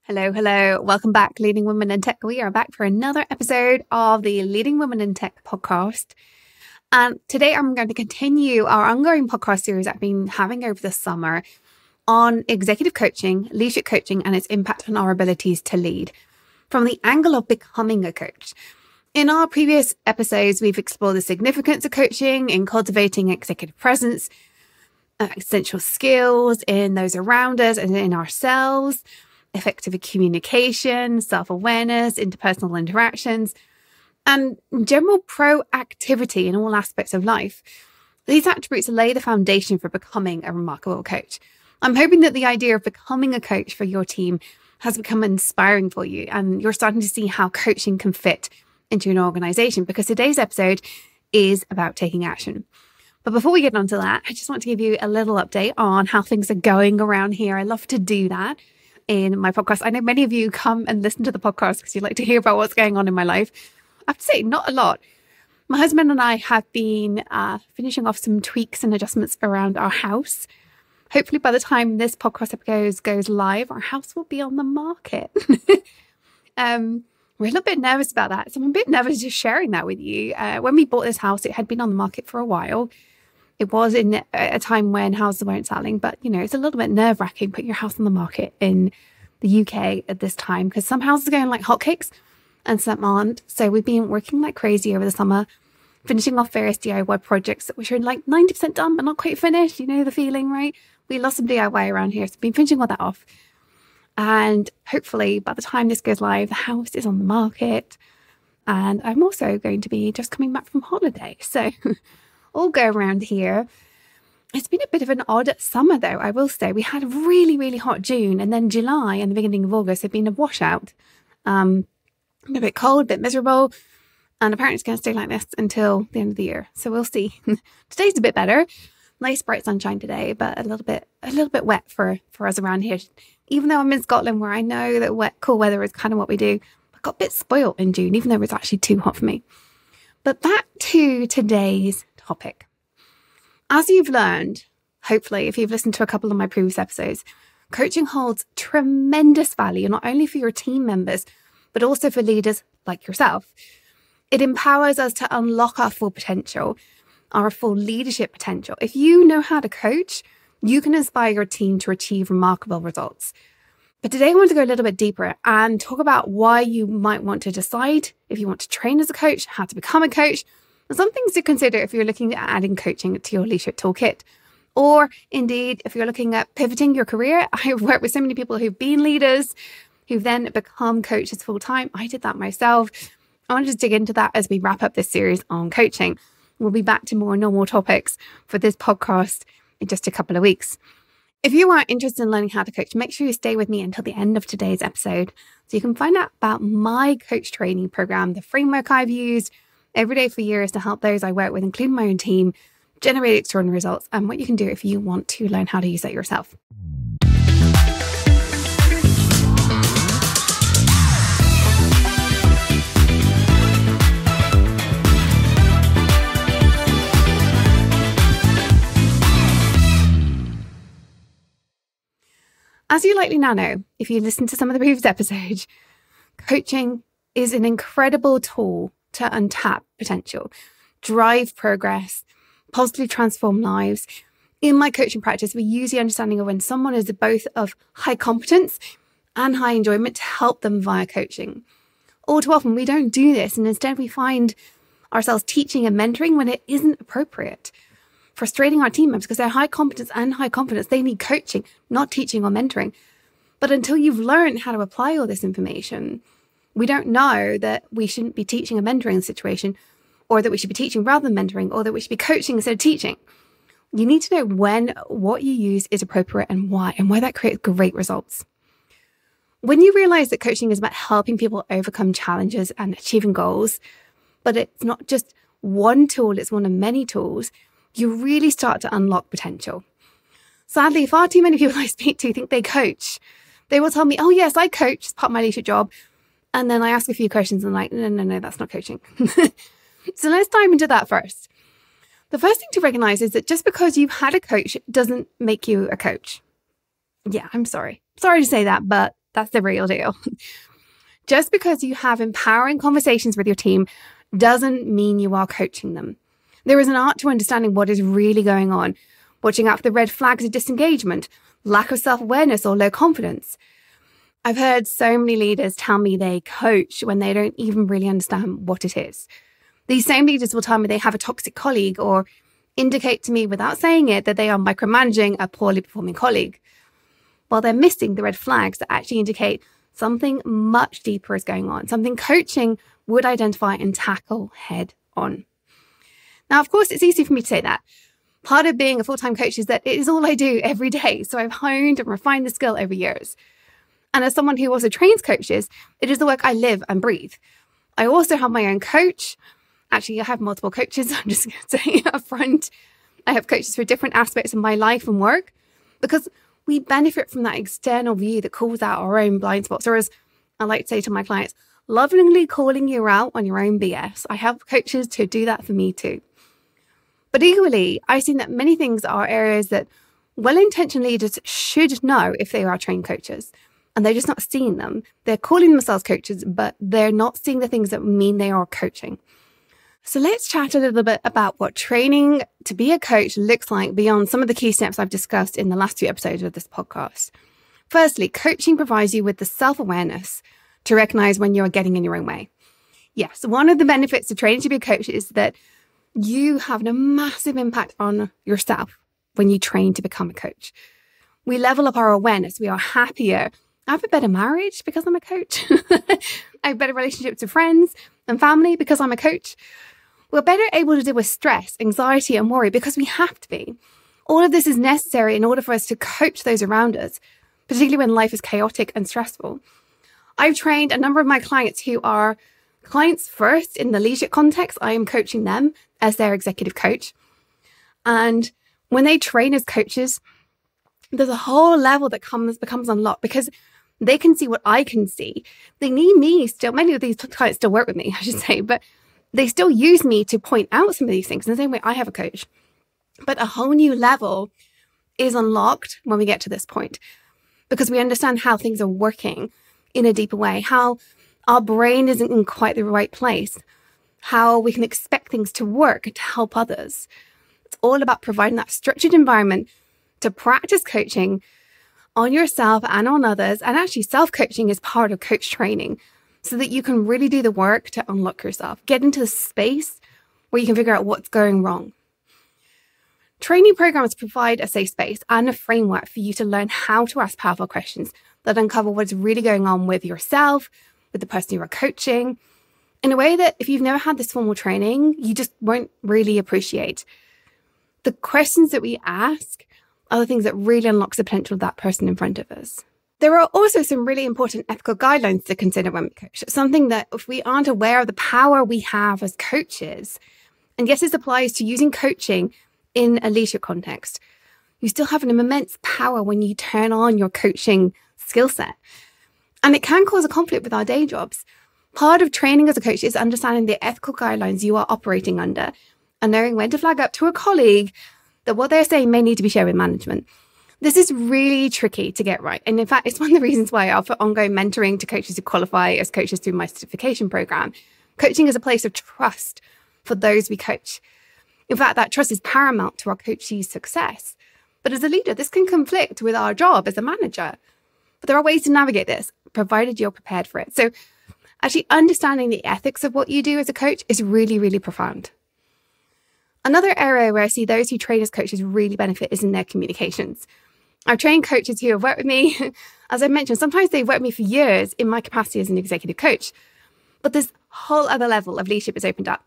Hello, hello. Welcome back, Leading Women in Tech. We are back for another episode of the Leading Women in Tech podcast. And today I'm going to continue our ongoing podcast series I've been having over the summer on executive coaching, leadership coaching, and its impact on our abilities to lead from the angle of becoming a coach. In our previous episodes, we've explored the significance of coaching in cultivating executive presence, essential skills in those around us and in ourselves, effective communication, self-awareness, interpersonal interactions, and general proactivity in all aspects of life. These attributes lay the foundation for becoming a remarkable coach. I'm hoping that the idea of becoming a coach for your team has become inspiring for you, and you're starting to see how coaching can fit into an organization, because today's episode is about taking action. But before we get onto that, I just want to give you a little update on how things are going around here. I love to do that in my podcast. I know many of you come and listen to the podcast because you like to hear about what's going on in my life. I have to say, not a lot. My husband and I have been finishing off some tweaks and adjustments around our house. Hopefully by the time this podcast episode goes live, our house will be on the market. We're a little bit nervous about that. So I'm a bit nervous just sharing that with you. When we bought this house, it had been on the market for a while. It was in a time when houses weren't selling, but it's a little bit nerve-wracking putting your house on the market in the UK at this time, because some houses are going like hotcakes and some aren't. So we've been working like crazy over the summer, finishing off various DIY projects which are like 90% done but not quite finished. You know the feeling, right? We lost some DIY around here, so we've been finishing all that off. And hopefully by the time this goes live, the house is on the market. And I'm also going to be just coming back from holiday. So all go around here. It's been a bit of an odd summer, though, I will say. We had a really, really hot June, and then July and the beginning of August have been a washout. A bit cold, a bit miserable, and apparently it's going to stay like this until the end of the year. So we'll see. Today's a bit better. Nice bright sunshine today, but a little bit wet for us around here. Even though I'm in Scotland, where I know that wet, cool weather is kind of what we do, I got a bit spoilt in June, even though it was actually too hot for me. But back to today's topic. As you've learned, hopefully, if you've listened to a couple of my previous episodes, coaching holds tremendous value, not only for your team members, but also for leaders like yourself. It empowers us to unlock our full potential, our full leadership potential. If you know how to coach, you can inspire your team to achieve remarkable results. But today I want to go a little bit deeper and talk about why you might want to decide if you want to train as a coach, how to become a coach, and some things to consider if you're looking at adding coaching to your leadership toolkit. Or indeed, if you're looking at pivoting your career. I've worked with so many people who've been leaders, who've then become coaches full time. I did that myself. I want to just dig into that as we wrap up this series on coaching. We'll be back to more normal topics for this podcast in just a couple of weeks. If you are interested in learning how to coach, make sure you stay with me until the end of today's episode so you can find out about my coach training program, the framework I've used every day for years to help those I work with, including my own team, generate extraordinary results, and what you can do if you want to learn how to use that yourself. As you likely now know, if you listen to some of the previous episodes, coaching is an incredible tool to untap potential, drive progress, positively transform lives. In my coaching practice, we use the understanding of when someone is both of high competence and high enjoyment to help them via coaching. All too often, we don't do this, and instead we find ourselves teaching and mentoring when it isn't appropriate, frustrating our team members because they're high competence and high confidence. They need coaching, not teaching or mentoring. But until you've learned how to apply all this information, we don't know that we shouldn't be teaching a mentoring situation, or that we should be teaching rather than mentoring, or that we should be coaching instead of teaching. You need to know when what you use is appropriate and why that creates great results. When you realize that coaching is about helping people overcome challenges and achieving goals, but it's not just one tool, it's one of many tools, you really start to unlock potential. Sadly, far too many people I speak to think they coach. They will tell me, oh yes, I coach, it's part of my leadership job. And then I ask a few questions and I'm like, no, that's not coaching. So let's dive into that first. The first thing to recognize is that just because you've had a coach doesn't make you a coach. Yeah, I'm sorry. Sorry to say that, but That's the real deal. Just because you have empowering conversations with your team doesn't mean you are coaching them. There is an art to understanding what is really going on, watching out for the red flags of disengagement, lack of self-awareness, or low confidence. I've heard so many leaders tell me they coach when they don't even really understand what it is. These same leaders will tell me they have a toxic colleague or indicate to me without saying it that they are micromanaging a poorly performing colleague, while they're missing the red flags that actually indicate something much deeper is going on, something coaching would identify and tackle head on. Now, of course, it's easy for me to say that. Part of being a full-time coach is that it is all I do every day. So I've honed and refined the skill over years. And as someone who also trains coaches, it is the work I live and breathe. I also have my own coach. Actually, I have multiple coaches. I'm just going to say up front. I have coaches for different aspects of my life and work because we benefit from that external view that calls out our own blind spots. Or as I like to say to my clients, lovingly calling you out on your own BS. I have coaches to do that for me too. But equally, I've seen that many things are areas that well-intentioned leaders should know if they are trained coaches. And they're just not seeing them. They're calling themselves coaches, but they're not seeing the things that mean they are coaching. So let's chat a little bit about what training to be a coach looks like beyond some of the key steps I've discussed in the last few episodes of this podcast. Firstly, coaching provides you with the self-awareness to recognize when you're getting in your own way. Yes, one of the benefits of training to be a coach is that you have a massive impact on yourself when you train to become a coach. We level up our awareness. We are happier. I have a better marriage because I'm a coach. I have better relationships with friends and family because I'm a coach. We're better able to deal with stress, anxiety, and worry because we have to be. All of this is necessary in order for us to coach those around us, particularly when life is chaotic and stressful. I've trained a number of my clients who are clients first in the leadership context. I am coaching them as their executive coach. And when they train as coaches, there's a whole level that becomes unlocked because they can see what I can see. They need me still. Many of these clients still work with me, I should say, but they still use me to point out some of these things in the same way I have a coach. But a whole new level is unlocked when we get to this point because we understand how things are working in a deeper way, how our brain isn't in quite the right place, how we can expect things to work to help others. It's all about providing that structured environment to practice coaching on yourself and on others. And actually self-coaching is part of coach training so that you can really do the work to unlock yourself, get into the space where you can figure out what's going wrong. Training programs provide a safe space and a framework for you to learn how to ask powerful questions that uncover what's really going on with yourself, with the person you are coaching, in a way that if you've never had this formal training, you just won't really appreciate. The questions that we ask are the things that really unlocks the potential of that person in front of us. There are also some really important ethical guidelines to consider when we coach. Something that if we aren't aware of the power we have as coaches, and yes, this applies to using coaching in a leadership context, you still have an immense power when you turn on your coaching skill set. And it can cause a conflict with our day jobs. Part of training as a coach is understanding the ethical guidelines you are operating under and knowing when to flag up to a colleague that what they're saying may need to be shared with management. This is really tricky to get right. And in fact, it's one of the reasons why I offer ongoing mentoring to coaches who qualify as coaches through my certification program. Coaching is a place of trust for those we coach. In fact, that trust is paramount to our coachee's success. But as a leader, this can conflict with our job as a manager. But there are ways to navigate this, provided you're prepared for it. So actually understanding the ethics of what you do as a coach is really, really profound. Another area where I see those who train as coaches really benefit is in their communications. I've trained coaches who have worked with me. As I mentioned, sometimes they've worked with me for years in my capacity as an executive coach. But this whole other level of leadership is opened up.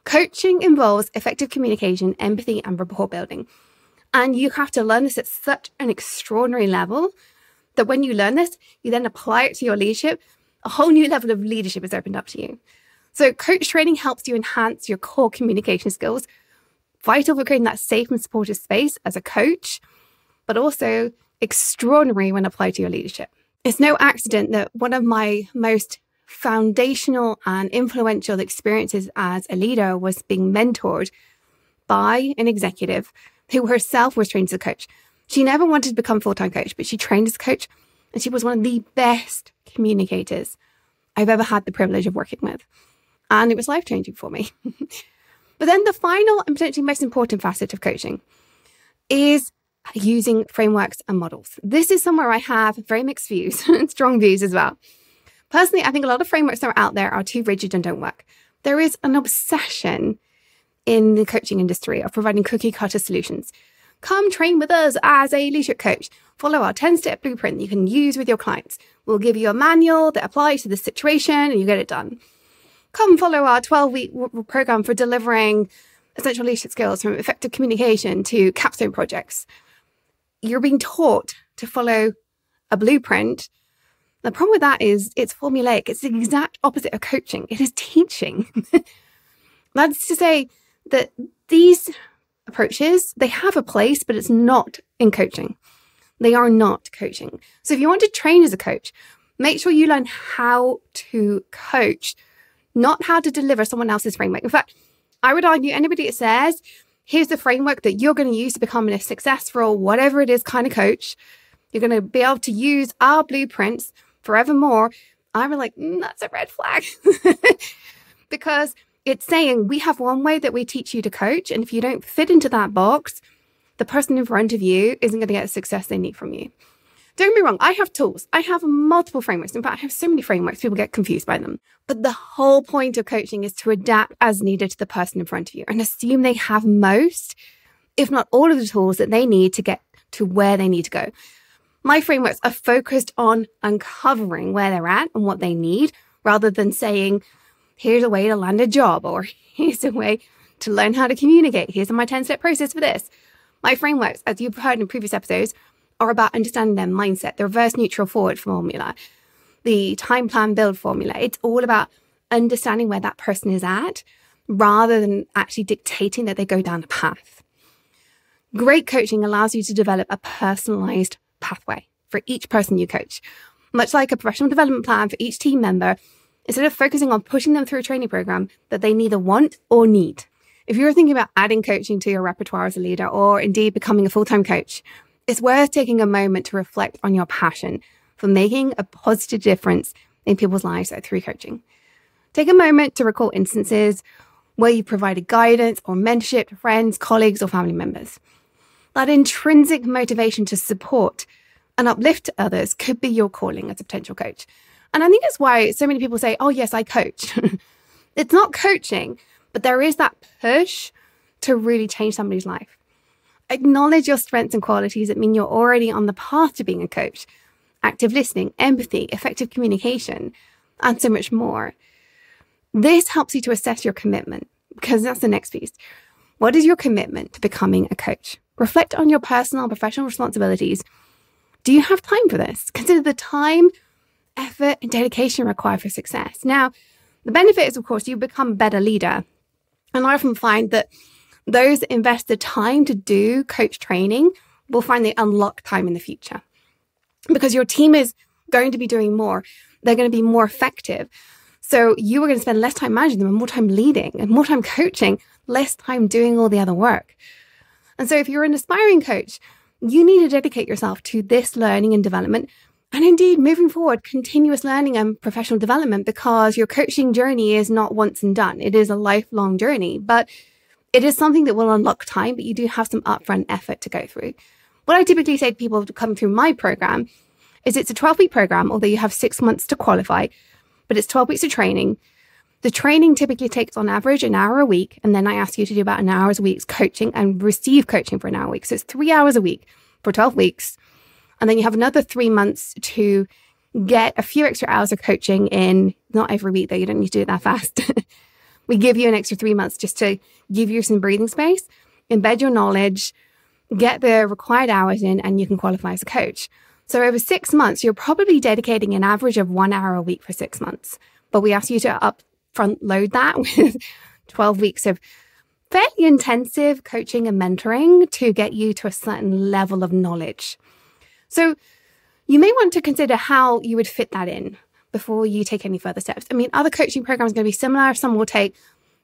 Coaching involves effective communication, empathy, and rapport building. And you have to learn this at such an extraordinary level that when you learn this, you then apply it to your leadership. A whole new level of leadership is opened up to you. So coach training helps you enhance your core communication skills, vital for creating that safe and supportive space as a coach, but also extraordinary when applied to your leadership. It's no accident that one of my most foundational and influential experiences as a leader was being mentored by an executive who herself was trained as a coach. She never wanted to become a full-time coach, but she trained as a coach And she was one of the best communicators I've ever had the privilege of working with. And it was life-changing for me. But then the final and potentially most important facet of coaching is using frameworks and models. This is somewhere I have very mixed views and strong views as well. Personally, I think a lot of frameworks that are out there are too rigid and don't work. There is an obsession in the coaching industry of providing cookie cutter solutions. Come train with us as a leadership coach. Follow our 10-step blueprint that you can use with your clients. We'll give you a manual that applies to this situation and you get it done. Come follow our 12-week program for delivering essential leadership skills from effective communication to capstone projects. You're being taught to follow a blueprint. The problem with that is it's formulaic. It's the exact opposite of coaching. It is teaching. That's to say that these approaches, they have a place, but it's not in coaching. They are not coaching. So if you want to train as a coach, make sure you learn how to coach, not how to deliver someone else's framework. In fact, I would argue anybody that says, here's the framework that you're going to use to become a successful, whatever it is, kind of coach, you're going to be able to use our blueprints forevermore. I'm like, that's a red flag. Because it's saying we have one way that we teach you to coach. And if you don't fit into that box, the person in front of you isn't going to get the success they need from you. Don't get me wrong. I have tools. I have multiple frameworks. In fact, I have so many frameworks, people get confused by them. But the whole point of coaching is to adapt as needed to the person in front of you and assume they have most, if not all of the tools that they need to get to where they need to go. My frameworks are focused on uncovering where they're at and what they need, rather than saying, here's a way to land a job, or here's a way to learn how to communicate. Here's my 10-step process for this. My frameworks, as you've heard in previous episodes, are about understanding their mindset, the reverse neutral forward formula, the time plan build formula. It's all about understanding where that person is at, rather than actually dictating that they go down a path. Great coaching allows you to develop a personalized pathway for each person you coach. Much like a professional development plan for each team member, instead of focusing on pushing them through a training program that they neither want or need. If you're thinking about adding coaching to your repertoire as a leader, or indeed becoming a full-time coach, it's worth taking a moment to reflect on your passion for making a positive difference in people's lives through coaching. Take a moment to recall instances where you provided guidance or mentorship to friends, colleagues, or family members. That intrinsic motivation to support and uplift others could be your calling as a potential coach. And I think that's why so many people say, oh, yes, I coach. It's not coaching, but there is that push to really change somebody's life. Acknowledge your strengths and qualities that mean you're already on the path to being a coach. Active listening, empathy, effective communication, and so much more. This helps you to assess your commitment, because that's the next piece. What is your commitment to becoming a coach? Reflect on your personal and professional responsibilities. Do you have time for this? Consider the time, effort, and dedication required for success. Now, the benefit is, of course, you become a better leader. And I often find that those that invest the time to do coach training will find they unlock time in the future, because your team is going to be doing more. They're going to be more effective. So you are going to spend less time managing them and more time leading and more time coaching, less time doing all the other work. And so if you're an aspiring coach, you need to dedicate yourself to this learning and development. And indeed, moving forward, continuous learning and professional development, because your coaching journey is not once and done. It is a lifelong journey, but it is something that will unlock time, but you do have some upfront effort to go through. What I typically say to people to come through my program is it's a 12-week program, although you have 6 months to qualify, but it's 12 weeks of training. The training typically takes on average an hour a week. And then I ask you to do about an hour a week coaching and receive coaching for an hour a week. So it's 3 hours a week for 12 weeks. And then you have another 3 months to get a few extra hours of coaching in, not every week though, you don't need to do it that fast. We give you an extra 3 months just to give you some breathing space, embed your knowledge, get the required hours in, and you can qualify as a coach. So over 6 months, you're probably dedicating an average of 1 hour a week for 6 months. But we ask you to upfront load that with 12 weeks of fairly intensive coaching and mentoring to get you to a certain level of knowledge. So you may want to consider how you would fit that in before you take any further steps. I mean, other coaching programs are going to be similar. Some will take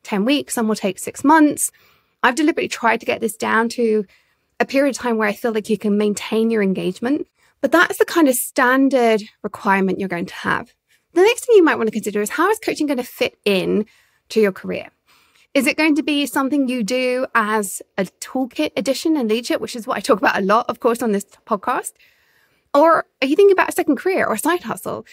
10 weeks, some will take 6 months. I've deliberately tried to get this down to a period of time where I feel like you can maintain your engagement, But that's the kind of standard requirement you're going to have. The next thing you might want to consider is, how is coaching going to fit in to your career? Is it going to be something you do as a toolkit addition in leadership, which is what I talk about a lot, of course, on this podcast? Or are you thinking about a second career or a side hustle?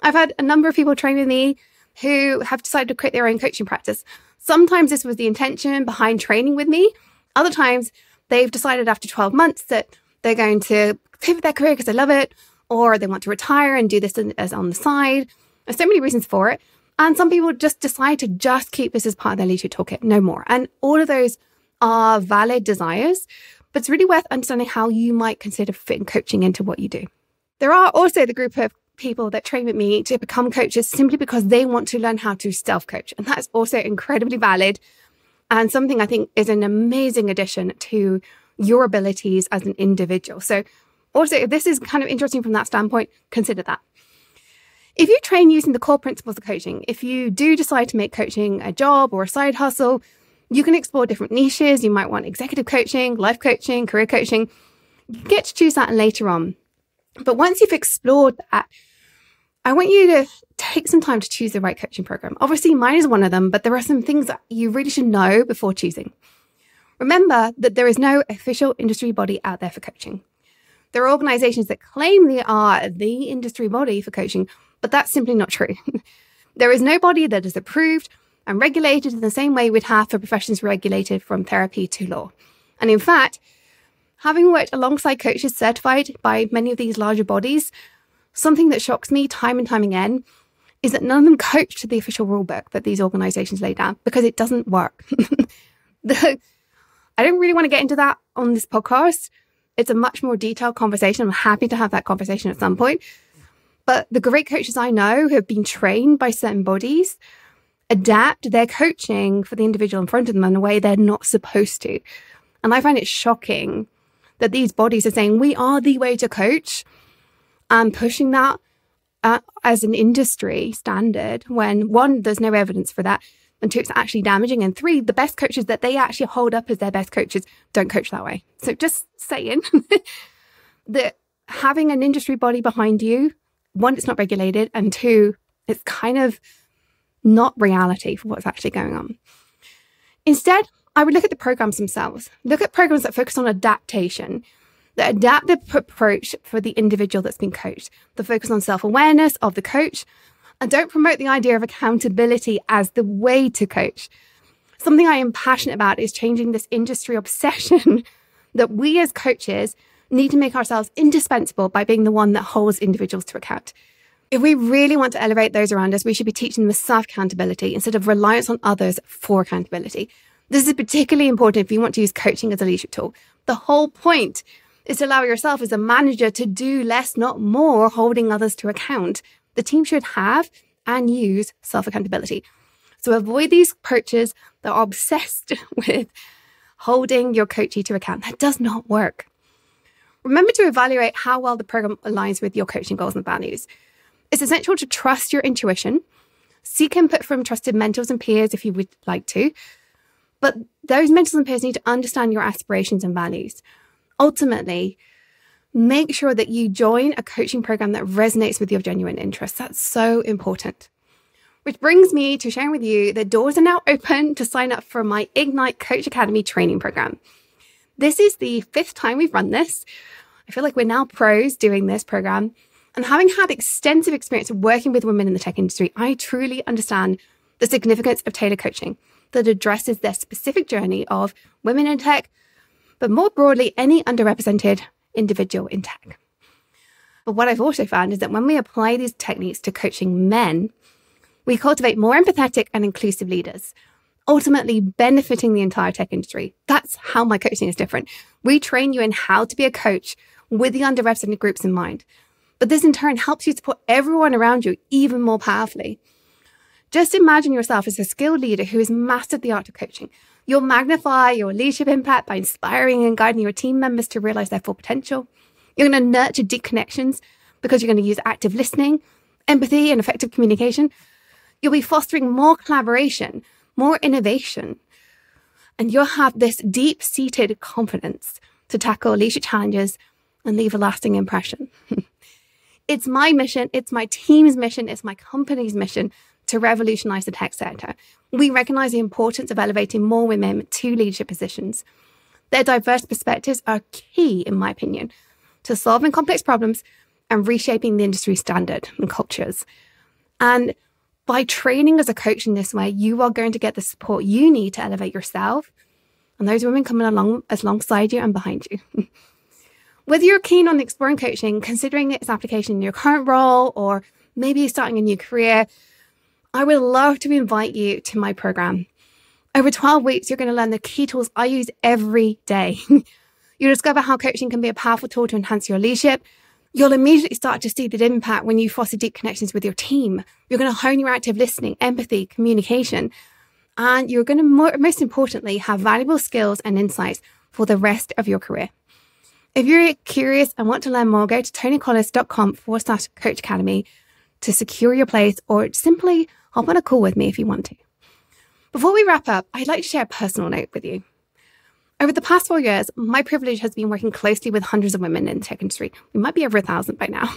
I've had a number of people train with me who have decided to create their own coaching practice. Sometimes this was the intention behind training with me. Other times they've decided after 12 months that they're going to pivot their career because they love it, or they want to retire and do this as on the side. There's so many reasons for it. And some people just decide to just keep this as part of their leadership toolkit, no more. And all of those are valid desires, but it's really worth understanding how you might consider fitting coaching into what you do. There are also the group of people that train with me to become coaches simply because they want to learn how to self-coach. And that's also incredibly valid and something I think is an amazing addition to your abilities as an individual. So also, if this is kind of interesting from that standpoint, consider that. If you train using the core principles of coaching, if you do decide to make coaching a job or a side hustle, you can explore different niches. You might want executive coaching, life coaching, career coaching. You get to choose that later on. But once you've explored that, I want you to take some time to choose the right coaching program. Obviously, mine is one of them, but there are some things that you really should know before choosing. Remember that there is no official industry body out there for coaching. There are organizations that claim they are the industry body for coaching, but that's simply not true. There is no body that is approved and regulated in the same way we'd have for professions regulated from therapy to law. And in fact, having worked alongside coaches certified by many of these larger bodies, something that shocks me time and time again is that none of them coach to the official rulebook that these organizations lay down, because it doesn't work. I don't really want to get into that on this podcast. It's a much more detailed conversation. I'm happy to have that conversation at some point. But the great coaches I know who have been trained by certain bodies adapt their coaching for the individual in front of them in a way they're not supposed to. And I find it shocking that these bodies are saying we are the way to coach and pushing that as an industry standard when, one, there's no evidence for that, and two, it's actually damaging, and three, the best coaches that they actually hold up as their best coaches don't coach that way. So just saying that having an industry body behind you, one, it's not regulated, and two, it's kind of not reality for what's actually going on. Instead, I would look at the programs themselves. Look at programs that focus on adaptation, that adapt the approach for the individual that's been coached, that focus on self-awareness of the coach, and don't promote the idea of accountability as the way to coach. Something I am passionate about is changing this industry obsession that we as coaches need to make ourselves indispensable by being the one that holds individuals to account. If we really want to elevate those around us, we should be teaching them self-accountability instead of reliance on others for accountability. This is particularly important if you want to use coaching as a leadership tool. The whole point is to allow yourself as a manager to do less, not more, holding others to account. The team should have and use self-accountability. So avoid these approaches that are obsessed with holding your coachee to account. That does not work. Remember to evaluate how well the program aligns with your coaching goals and values. It's essential to trust your intuition, seek input from trusted mentors and peers if you would like to, but those mentors and peers need to understand your aspirations and values. Ultimately, make sure that you join a coaching program that resonates with your genuine interests. That's so important. Which brings me to sharing with you that doors are now open to sign up for my Ignite Coach Academy training program. This is the 5th time we've run this. I feel like we're now pros doing this program. And having had extensive experience working with women in the tech industry, I truly understand the significance of tailored coaching that addresses their specific journey of women in tech, but more broadly, any underrepresented individual in tech. But what I've also found is that when we apply these techniques to coaching men, we cultivate more empathetic and inclusive leaders, ultimately benefiting the entire tech industry. That's how my coaching is different. We train you in how to be a coach with the underrepresented groups in mind. But this in turn helps you support everyone around you even more powerfully. Just imagine yourself as a skilled leader who has mastered the art of coaching. You'll magnify your leadership impact by inspiring and guiding your team members to realize their full potential. You're going to nurture deep connections because you're going to use active listening, empathy, and effective communication. You'll be fostering more collaboration, more innovation, and you'll have this deep-seated confidence to tackle leadership challenges and leave a lasting impression. It's my mission, it's my team's mission, it's my company's mission to revolutionize the tech sector. We recognize the importance of elevating more women to leadership positions. Their diverse perspectives are key, in my opinion, to solving complex problems and reshaping the industry standard and cultures. And by training as a coach in this way, you are going to get the support you need to elevate yourself and those women coming along alongside you and behind you. Whether you're keen on exploring coaching, considering its application in your current role, or maybe starting a new career, I would love to invite you to my program. Over 12 weeks, you're going to learn the key tools I use every day. You'll discover how coaching can be a powerful tool to enhance your leadership. You'll immediately start to see the impact when you foster deep connections with your team. You're going to hone your active listening, empathy, communication, and you're going to, most importantly, have valuable skills and insights for the rest of your career. If you're curious and want to learn more, go to tonicollis.com/Coach Academy to secure your place, or simply hop on a call with me if you want to. Before we wrap up, I'd like to share a personal note with you. Over the past 4 years, my privilege has been working closely with hundreds of women in the tech industry. We might be over 1,000 by now.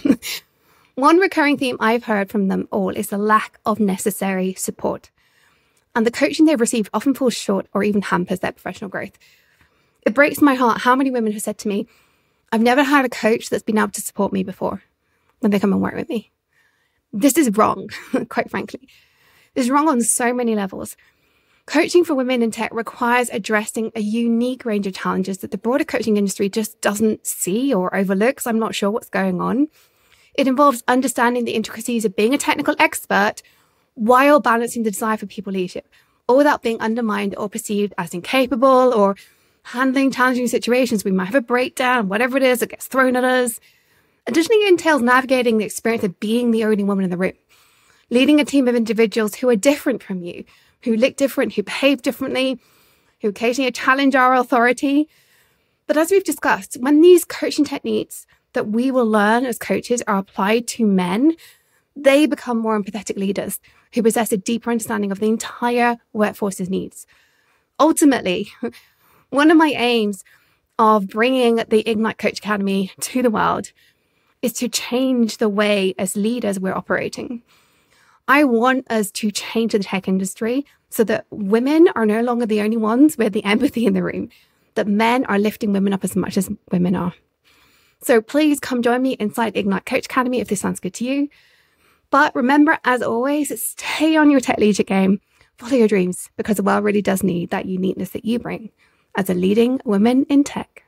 One recurring theme I've heard from them all is the lack of necessary support. And the coaching they've received often falls short or even hampers their professional growth. It breaks my heart how many women have said to me, I've never had a coach that's been able to support me before when they come and work with me. This is wrong, quite frankly. This is wrong on so many levels. Coaching for women in tech requires addressing a unique range of challenges that the broader coaching industry just doesn't see or overlooks. I'm not sure what's going on. It involves understanding the intricacies of being a technical expert while balancing the desire for people leadership, all without being undermined or perceived as incapable, or handling challenging situations. We might have a breakdown, whatever it is that gets thrown at us. Additionally, it entails navigating the experience of being the only woman in the room, leading a team of individuals who are different from you, who look different, who behave differently, who occasionally challenge our authority. But as we've discussed, when these coaching techniques that we will learn as coaches are applied to men, they become more empathetic leaders who possess a deeper understanding of the entire workforce's needs. Ultimately, one of my aims of bringing the Ignite Coach Academy to the world is to change the way as leaders we're operating. I want us to change the tech industry so that women are no longer the only ones with the empathy in the room, that men are lifting women up as much as women are. So please come join me inside Ignite Coach Academy if this sounds good to you. But remember, as always, stay on your tech leadership game, follow your dreams, because the world really does need that uniqueness that you bring as a leading woman in tech.